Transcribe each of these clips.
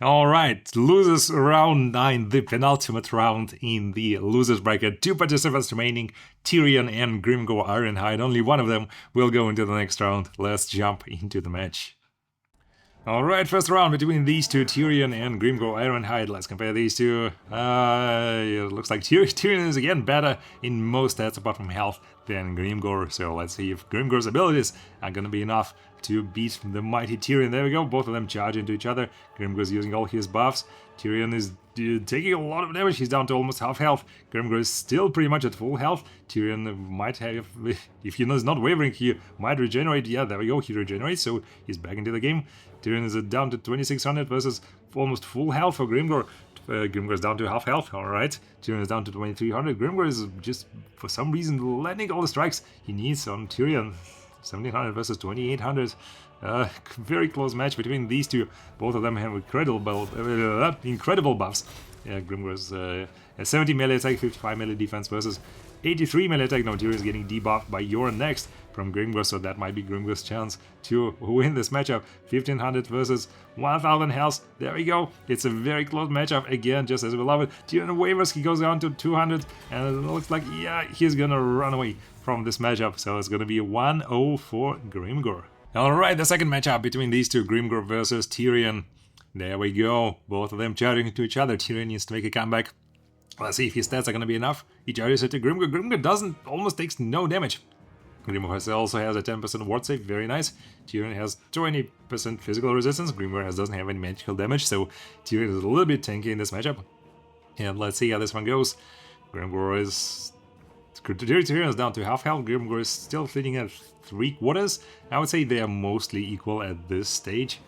Alright, losers round 9, the penultimate round in the losers bracket. 2 participants remaining, Tyrion and Grimgor Ironhide. Only one of them will go into the next round. Let's jump into the match. Alright, first round between these two, Tyrion and Grimgor Ironhide. Let's compare these two. It looks like Tyrion is again better in most stats apart from health than Grimgor. So let's see if Grimgor's abilities are gonna be enough to beat the mighty Tyrion. There we go, both of them charge into each other. Grimgor's using all his buffs. Tyrion is taking a lot of damage, he's down to almost half health. Grimgor is still pretty much at full health. Tyrion might have, if he is not wavering, he might regenerate. Yeah, there we go, he regenerates, so he's back into the game. Tyrion is down to 2600 versus almost full health for Grimgor. Grimgor is down to half health, alright. Tyrion is down to 2300. Grimgor is just, for some reason, landing all the strikes he needs on Tyrion. 1700 versus 2800. Very close match between these two. Both of them have incredible buffs. Yeah, Grimgor is 70 melee attack, 55 melee defense versus 83 melee attack. Now Tyrion is getting debuffed by Yorn next from Grimgor, so that might be Grimgor's chance to win this matchup. 1500 versus 1000 health. There we go. It's a very close matchup again, just as we love it. Tyrion wavers, he goes down to 200, and it looks like, yeah, he's gonna run away from this matchup. So it's gonna be 1-0 for Grimgor. Alright, the second matchup between these two, Grimgor versus Tyrion. There we go. Both of them charging into each other. Tyrion needs to make a comeback. Let's see if his stats are gonna be enough. He charges into Grimgor. Grimgor almost takes no damage. Grimgor also has a 10% ward save, very nice. Tyrion has 20% physical resistance. Grimgor doesn't have any magical damage, so Tyrion is a little bit tanky in this matchup. And let's see how this one goes. Tyrion is down to half health. Grimgor is still sitting at 3/4. I would say they are mostly equal at this stage.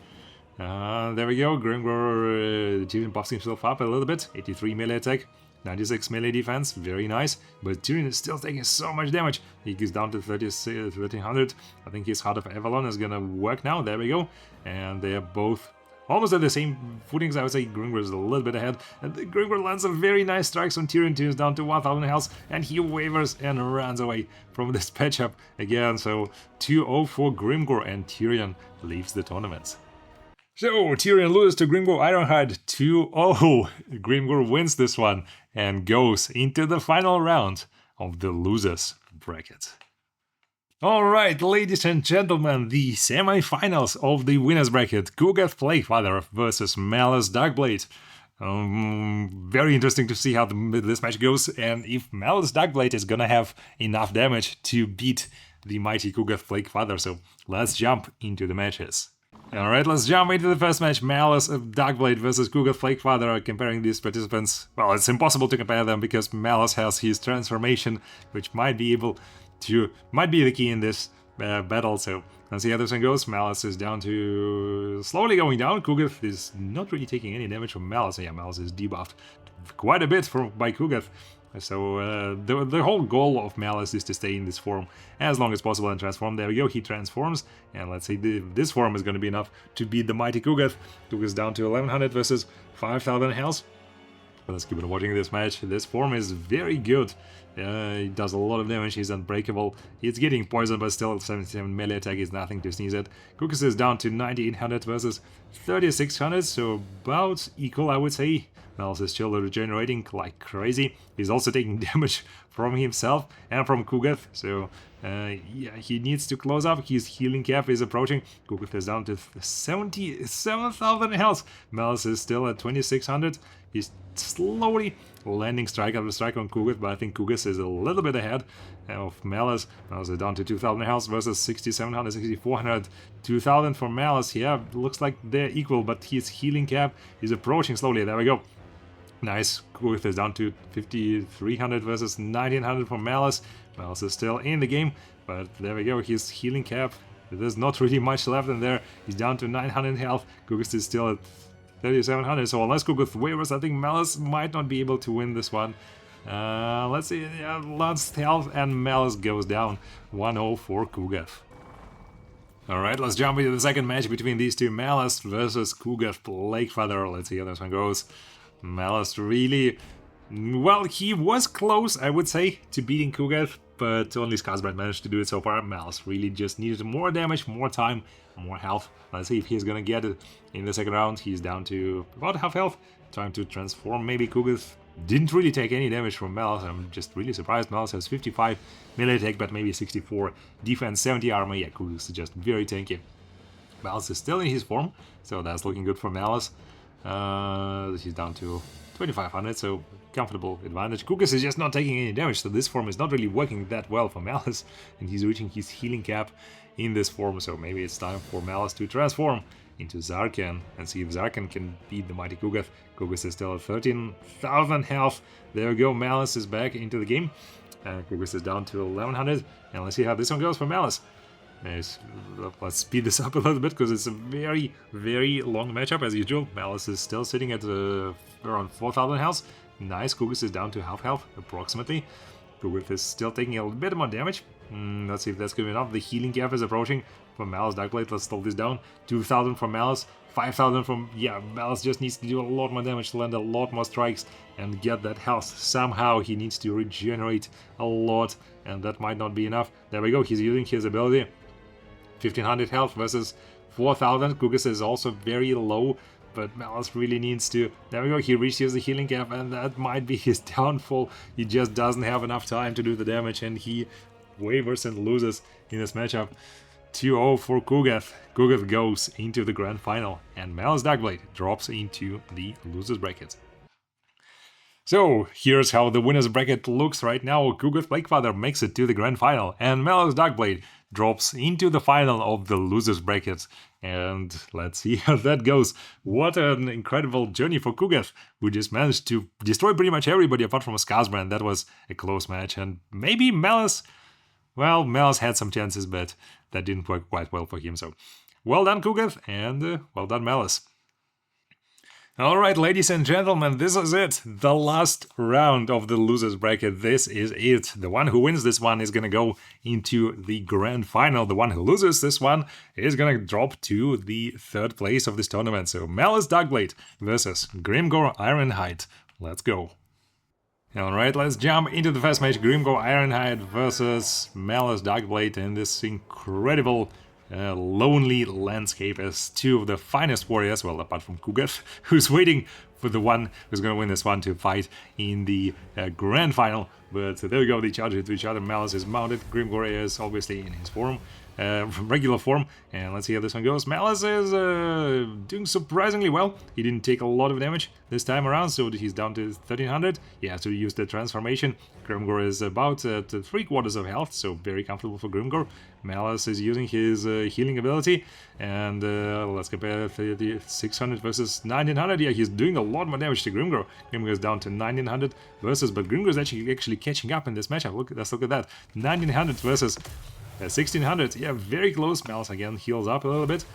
There we go. Grimgor, Tyrion buffs himself up a little bit. 83 melee attack. 96 melee defense, very nice, but Tyrion is still taking so much damage. He goes down to 1300. I think his Heart of Avalon is gonna work now, there we go. And they are both almost at the same footings. I would say Grimgor is a little bit ahead. And Grimgor lands some very nice strikes on Tyrion. Tyrion's down to 1000 health, and he wavers and runs away from this patchup again. So 2-0 for Grimgor, and Tyrion leaves the tournament. So, Tyrion loses to Grimgor Ironhide 2-0. Grimgor wins this one and goes into the final round of the losers bracket. Alright, ladies and gentlemen, the semi-finals of the winners bracket. Kugath Plaguefather versus Malus Darkblade. Very interesting to see how this match goes, and if Malus Darkblade is gonna have enough damage to beat the mighty Kugath Plaguefather. So, let's jump into the matches. Alright, let's jump into the first match. Malus Darkblade versus Kugath Plaguefather. Comparing these participants, well, it's impossible to compare them because Malus has his transformation, which might be the key in this battle. So let's see how this one goes. Malus is down to slowly going down. Kugath is not really taking any damage from Malus. Yeah, Malus is debuffed quite a bit by Kugath. So the whole goal of Malus is to stay in this form as long as possible and transform. There we go, he transforms, and let's see, this form is going to be enough to beat the mighty Kugath. Kugath down to 1100 versus 5000 health. But let's keep on watching this match. This form is very good. He does a lot of damage, he's unbreakable. He's getting poisoned, but still 77 melee attack is nothing to sneeze at. Kugath is down to 9800 versus 3600, so about equal, I would say. Malus is still regenerating like crazy. He's also taking damage from himself and from Kugath, so yeah, he needs to close up. His healing cap is approaching. Kugath is down to 77,000 health. Malus is still at 2600. He's slowly landing strike after strike on Kugath, but I think Kugath is a little bit ahead of Malus. Malus is down to 2000 health versus 6700, 6400, 2000 for Malus. Yeah, looks like they're equal, but his healing cap is approaching slowly. There we go. Nice. Kugath is down to 5300 versus 1900 for Malus. Malus is still in the game, but there we go. His healing cap, there's not really much left in there. He's down to 900 health. Kugath is still at 3700, so unless Kugath wavers, I think Malus might not be able to win this one. Let's see, yeah, lost health, and Malus goes down. 1-0 for Kugath. Alright, let's jump into the second match between these two, Malus versus Kugath Plaguefather. Let's see how this one goes. Malus really, well, he was close, I would say, to beating Kugath. but only Skarsgård managed to do it so far. Malus really just needed more damage, more time, more health. Let's see if he's gonna get it in the second round. He's down to about half health. Time to transform. Maybe Kugath didn't really take any damage from Malus. I'm just really surprised. Malus has 55 melee attack, but maybe 64 defense, 70 armor. Yeah, Kugath is just very tanky. Malus is still in his form, so that's looking good for Malus. He's down to 2500, so comfortable advantage. Kugath is just not taking any damage, so this form is not really working that well for Malus, and he's reaching his healing cap in this form, so maybe it's time for Malus to transform into Zarkan and see if Zarkan can beat the mighty Kugath. Kugath is still at 13,000 health. There we go, Malus is back into the game. Kugath is down to 1100, and let's see how this one goes for Malus. Let's speed this up a little bit because it's a very, very long matchup as usual. Malus is still sitting at around 4,000 health. Nice, Kugath is down to half health, approximately. Kugath is still taking a bit more damage. Let's see if that's good enough. The healing gap is approaching for Malus Darkblade. Let's slow this down. 2,000 from Malus, 5,000 from... Yeah, Malus just needs to do a lot more damage to land a lot more strikes and get that health. Somehow he needs to regenerate a lot, and that might not be enough. There we go, he's using his ability. 1,500 health versus 4,000. Kugath is also very low, but Malus really needs to... There we go, he reaches the healing cap, and that might be his downfall. He just doesn't have enough time to do the damage, and he wavers and loses in this matchup. 2-0 for Kugath. Kugath goes into the grand final, and Malus Darkblade drops into the losers bracket. So, here's how the winners bracket looks right now. Kugath Blakefather makes it to the grand final, and Malus Darkblade drops into the final of the losers bracket. And let's see how that goes. What an incredible journey for Kugath, who just managed to destroy pretty much everybody apart from Skarsgård. That was a close match, and maybe Malus... Well, Malus had some chances, but that didn't work quite well for him, so... Well done, Kugath, and well done, Malus. Alright, ladies and gentlemen, this is it. The last round of the losers bracket. This is it. The one who wins this one is gonna go into the grand final. The one who loses this one is gonna drop to the third place of this tournament. So Malus Darkblade versus Grimgor Ironhide. Let's go. Alright, let's jump into the first match. Grimgor Ironhide versus Malus Darkblade in this incredible lonely landscape as two of the finest warriors, well, apart from Kugath, who's waiting for the one who's gonna win this one to fight in the grand final. But there we go, they charge into each other. Malus is mounted, Grimgor is obviously in his form, regular form, and let's see how this one goes. Malus is doing surprisingly well. He didn't take a lot of damage this time around, so he's down to 1300. He has to use the transformation. Grimgor is about at 3/4 of health, so very comfortable for Grimgor. Malus is using his healing ability, and let's compare the 600 versus 1900. Yeah, he's doing a lot more damage to Grimgor. Grimgor is down to 1900 versus, but Grimgor is actually catching up in this matchup. Let's look at that. 1900 versus 1600. Yeah, very close. Malus again heals up a little bit.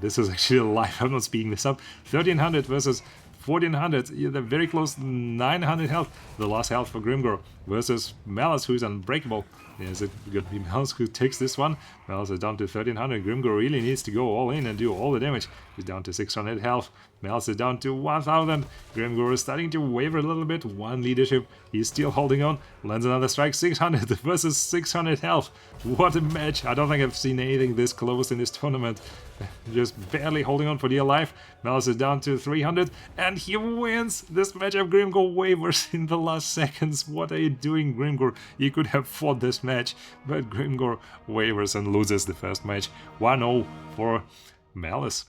This is actually live. I'm not speeding this up. 1300 versus 1400. Yeah, they're very close. 900 health. The last health for Grimgor versus Malus, who is unbreakable. Is it going to be Malus who takes this one? Malus is down to 1300. Grimgor really needs to go all in and do all the damage. He's down to 600 health. Malus is down to 1000. Grimgor is starting to waver a little bit. One leadership. He's still holding on. Lands another strike. 600 versus 600 health. What a match. I don't think I've seen anything this close in this tournament. Just barely holding on for dear life. Malus is down to 300 and he wins this matchup. Grimgor wavers in the last seconds. What are you doing, Grimgor? You could have fought this match, but Grimgor wavers and loses the first match. 1-0 for Malus.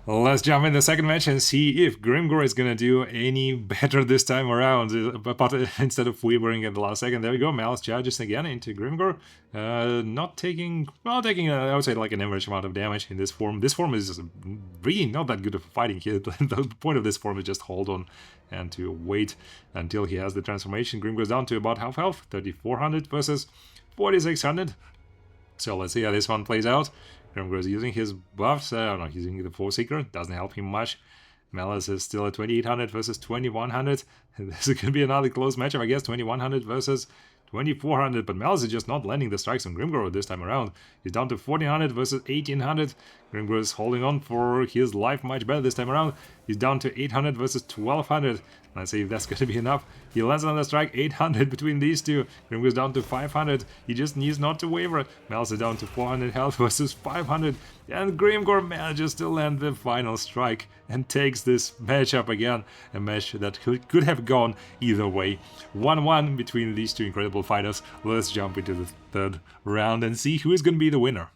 Let's jump in the second match and see if Grimgor is gonna do any better this time around. But instead of wavering at the last second, there we go. Malus charges again into Grimgor, not taking, well, taking I would say like an average amount of damage in this form. This form is really not that good of fighting here. The point of this form is just hold on and to wait until he has the transformation. Grim goes down to about half health, 3400 versus 4600. So let's see how this one plays out. Grimgor is using his buffs. No, he's using the Force Seeker. Doesn't help him much. Malus is still at 2800 versus 2100. This is going to be another close matchup, I guess. 2100 versus 2400. But Malus is just not landing the strikes on Grimgor this time around. He's down to 1400 versus 1800. Grimgor is holding on for his life much better this time around. He's down to 800 versus 1200. Let's see if that's going to be enough. He lands another strike, 800 between these two. Grimgor is down to 500. He just needs not to waver. Malus is down to 400 health versus 500. And Grimgor manages to land the final strike and takes this matchup again. A match that could have gone either way. 1-1 between these two incredible fighters. Let's jump into the third round and see who is going to be the winner.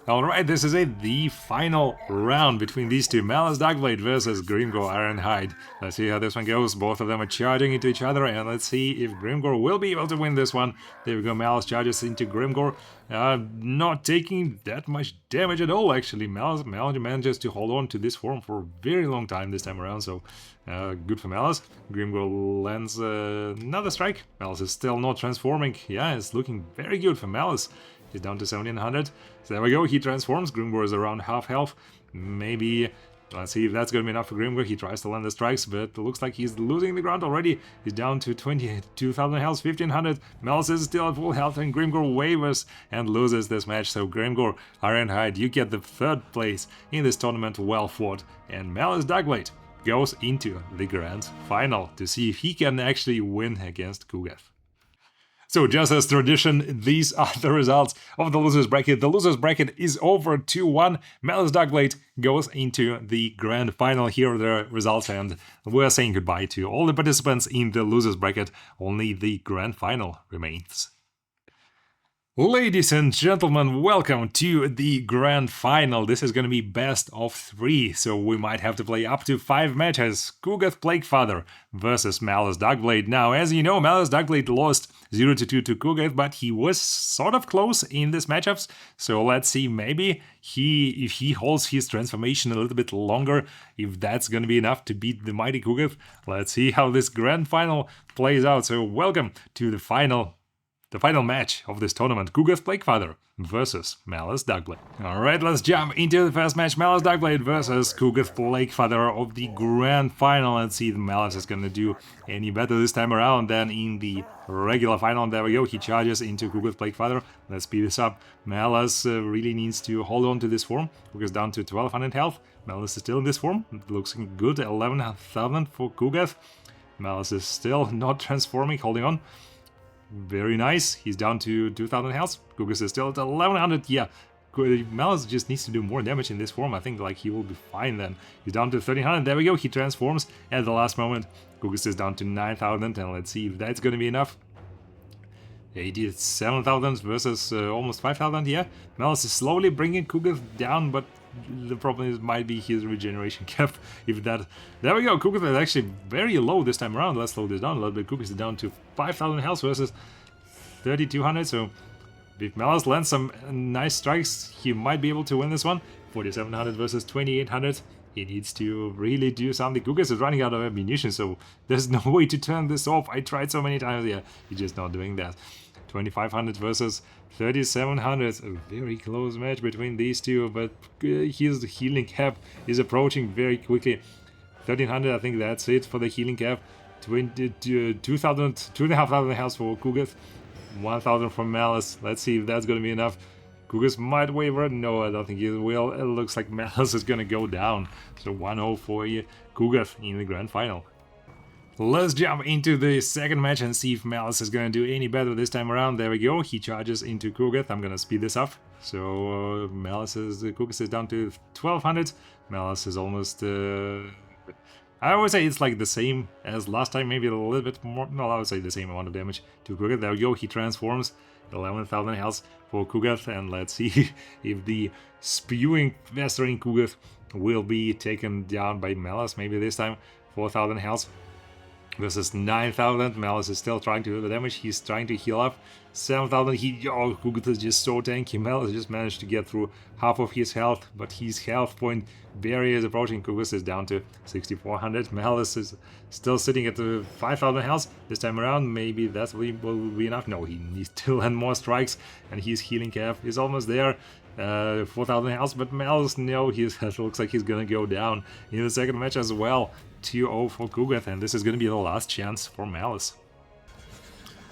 Alright, this is the final round between these two, Malus Darkblade versus Grimgor Ironhide. Let's see how this one goes. Both of them are charging into each other, and let's see if Grimgor will be able to win this one. There we go, Malus charges into Grimgor, not taking that much damage at all, actually. Malus manages to hold on to this form for a very long time this time around, so good for Malus. Grimgor lands another strike. Malus is still not transforming. Yeah, it's looking very good for Malus. He's down to 1700. So there we go, he transforms. Grimgor is around half health. Maybe, let's see if that's going to be enough for Grimgor. He tries to land the strikes, but it looks like he's losing the ground already. He's down to 22,000 health, 1500. Malus is still at full health, and Grimgor wavers and loses this match. So Grimgor Ironhide, you get the third place in this tournament, well fought. And Malus Darkblade goes into the grand final to see if he can actually win against Kugath. So just as tradition, these are the results of the losers bracket. The losers bracket is over 2-1. Malus Darkblade goes into the grand final. Here are the results, and we're saying goodbye to all the participants in the losers bracket. Only the grand final remains. Ladies and gentlemen, welcome to the grand final. This is going to be best of 3, so we might have to play up to 5 matches. Kugath Plaguefather versus Malus Darkblade. Now, as you know, Malus Darkblade lost 0-2 to Kugath, but he was sort of close in these matchups. So let's see, maybe if he holds his transformation a little bit longer, if that's going to be enough to beat the mighty Kugath. Let's see how this grand final plays out. So welcome to the final match of this tournament, Kugath Plaguefather versus Malus Darkblade. Alright, let's jump into the first match, Malus Darkblade versus Kugath Plaguefather of the grand final. Let's see if Malus is gonna do any better this time around than in the regular final. There we go, he charges into Kugath Plaguefather. Let's speed this up. Malus really needs to hold on to this form. Kugath down to 1200 health. Malus is still in this form. It looks good, 11,000 for Kugath. Malus is still not transforming, holding on. Very nice. He's down to 2,000 health. Kugath is still at 1,100. Yeah, Malus just needs to do more damage in this form. I think like he will be fine then. He's down to 1,300. There we go. He transforms at the last moment. Kugath is down to 9,000, and let's see if that's going to be enough. 87,000 versus almost 5,000. Yeah, Malus is slowly bringing Kugath down, but the problem might be his regeneration cap. If that, there we go. Kugath is actually very low this time around. Let's slow this down a little bit. Kugath is down to 5,000 health versus 3,200. So if Malus lands some nice strikes, he might be able to win this one. 4,700 versus 2,800. He needs to really do something. Kugath is running out of ammunition, so there's no way to turn this off. I tried so many times. Yeah, he's just not doing that. 2,500 versus 3,700. A very close match between these two, but his healing cap is approaching very quickly. 1,300, I think that's it for the healing cap. 2,500 health for Kugath. 1,000 from Malus. Let's see if that's going to be enough. Kugath might waver. No, I don't think he will. It looks like Malus is going to go down. So 1-0 for Kugath in the grand final. Let's jump into the second match and see if Malus is going to do any better this time around. There we go. He charges into Kugath. I'm going to speed this up. So Kugath is down to 1,200. Malus is almost... I would say it's like the same as last time, maybe a little bit more. No, I would say the same amount of damage to Kugath. There we go. He transforms. 11,000 health for Kugath. And let's see if the spewing, festering Kugath will be taken down by Malus. Maybe this time 4,000 health. Versus 9,000. Malus is still trying to do the damage. He's trying to heal up. 7,000. Kugath is just so tanky. Malus just managed to get through half of his health, but his health point barrier is approaching. Kugath is down to 6,400. Malus is still sitting at the 5,000 health. This time around, maybe that will be enough. No, he needs to land more strikes, and his healing cap is almost there. 4,000 health, but Malus, no, it looks like he's gonna go down in the second match as well. 2-0 for Kugath, and this is going to be the last chance for Malus.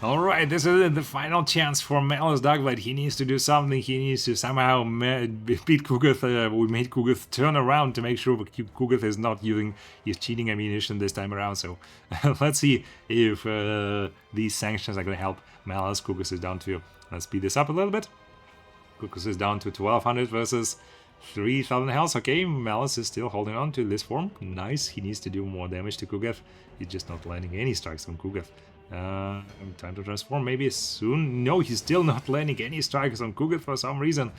Alright, this is it, the final chance for Malus Dogblade. He needs to do something, he needs to somehow beat Kugath. We made Kugath turn around to make sure Kugath is not using his cheating ammunition this time around, so let's see if these sanctions are gonna help Malus. Kugath is down to, let's speed this up a little bit. Kugath is down to 1200 versus 3000 health. Okay, Malus is still holding on to this form. Nice, he needs to do more damage to Kugath. He's just not landing any strikes on Kugath. Time to transform maybe soon. No, he's still not landing any strikes on Kugath for some reason.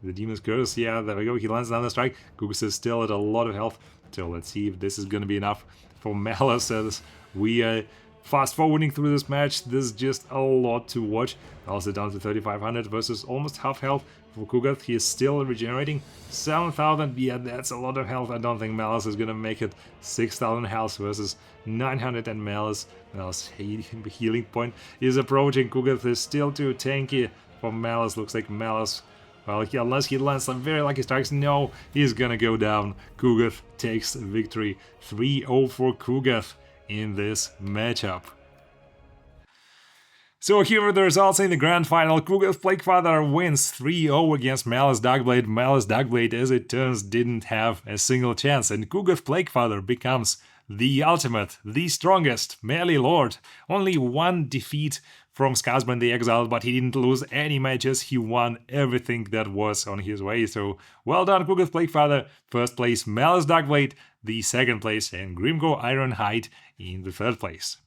The Demon's Curse, yeah, there we go. He lands another strike. Kugath is still at a lot of health. So let's see if this is going to be enough for Malus as we fast forwarding through this match. This is just a lot to watch. Also down to 3500 versus almost half health for Kugath. He is still regenerating 7000. Yeah, that's a lot of health. I don't think Malus is gonna make it. 6000 health versus 900 and Malus. Malus healing point is approaching. Kugath is still too tanky for Malus. Looks like Malus, well, unless he lands some very lucky strikes, no, he's gonna go down. Kugath takes victory. 3-0 for Kugath in this matchup. So here are the results in the grand final. Kugath Plaguefather wins 3-0 against Malus Dogblade. Malus Dogblade, as it turns, didn't have a single chance, and Kugath Plaguefather becomes the ultimate, the strongest melee lord. Only one defeat from Skazban the Exiled, but he didn't lose any matches. He won everything that was on his way. So well done, Kugath Plaguefather. First place, Malus Dogblade, the second place, and Grimgor Ironhide in the third place.